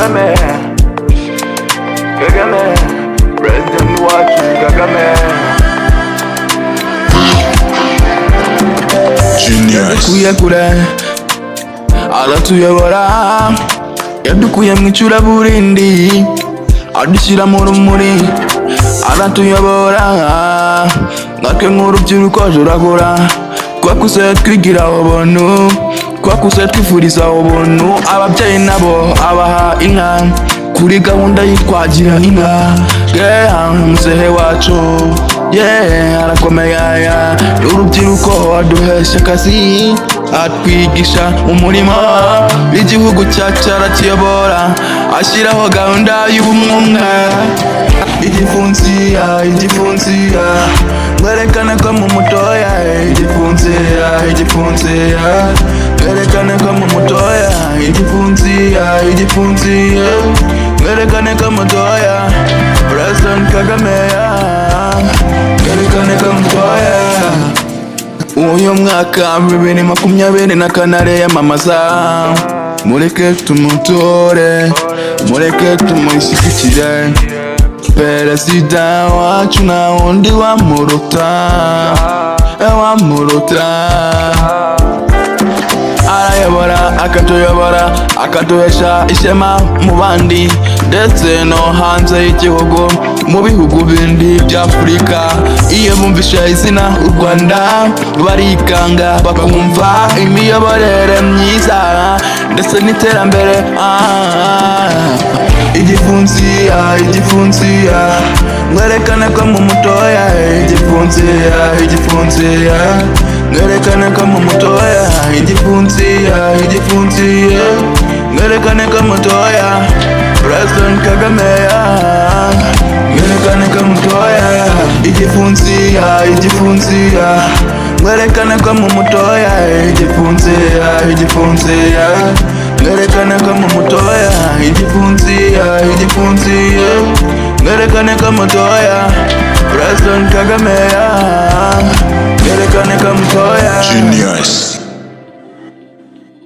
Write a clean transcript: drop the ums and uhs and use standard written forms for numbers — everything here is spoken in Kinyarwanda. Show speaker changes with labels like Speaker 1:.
Speaker 1: Kagame, Kagame, President wacu Kagame. Yadukuye kure aratuyobora, yadukuye mu icuraburindi adushyira mu rumuri, aratuyobora natwe nk'urubyiruko turakora, twakuze twigira ubuntu, twakuze twifuriza ubuntu, ababyeyi nabo abaha inka kuri gahunda yitwagira inka. Muzehe wacu arakomeye, urubyiruko aduhesha akazi, atwigisha umurimo w'igihugu cyacu, aratuyobora ashyiraho gahunda y'ubumwe. Igipfunsi mwerekane ko mu mutoya, igipfunsi mwerekane ko mu mutoya, igipfunsi mwerekane ko mutoya, President Kagame mwerekane ko mutoya. Uyu mwaka 2024 ariyamamaza, mureke tumutore, mureke tumushyigikire, perezida wacu nta wundi wamuruta, arayobora akatuyobora, akaduhesha ishema mu bandi ndetse no hanze y'igihugu, mu bihugu bindi by'Afurika. Iyo bumvisha izina u Rwanda barikanga, bakumva imiyoborere myiza ndetse n'iterambere. Igipfunsi mwerekane ko mu mutoya, igipfunsi mwerekane ko mu mutoya, igipfunsi mwerekane ko mutoya, President Kagame mwerekane ko mutoya. Igipfunsi mwerekane ko mu mutoya, igipfunsi mwerekane ko mu mutoya, igipfunsi mwerekane ko mutoya, President Kagame mwerekane ko mutoya.
Speaker 2: Genius.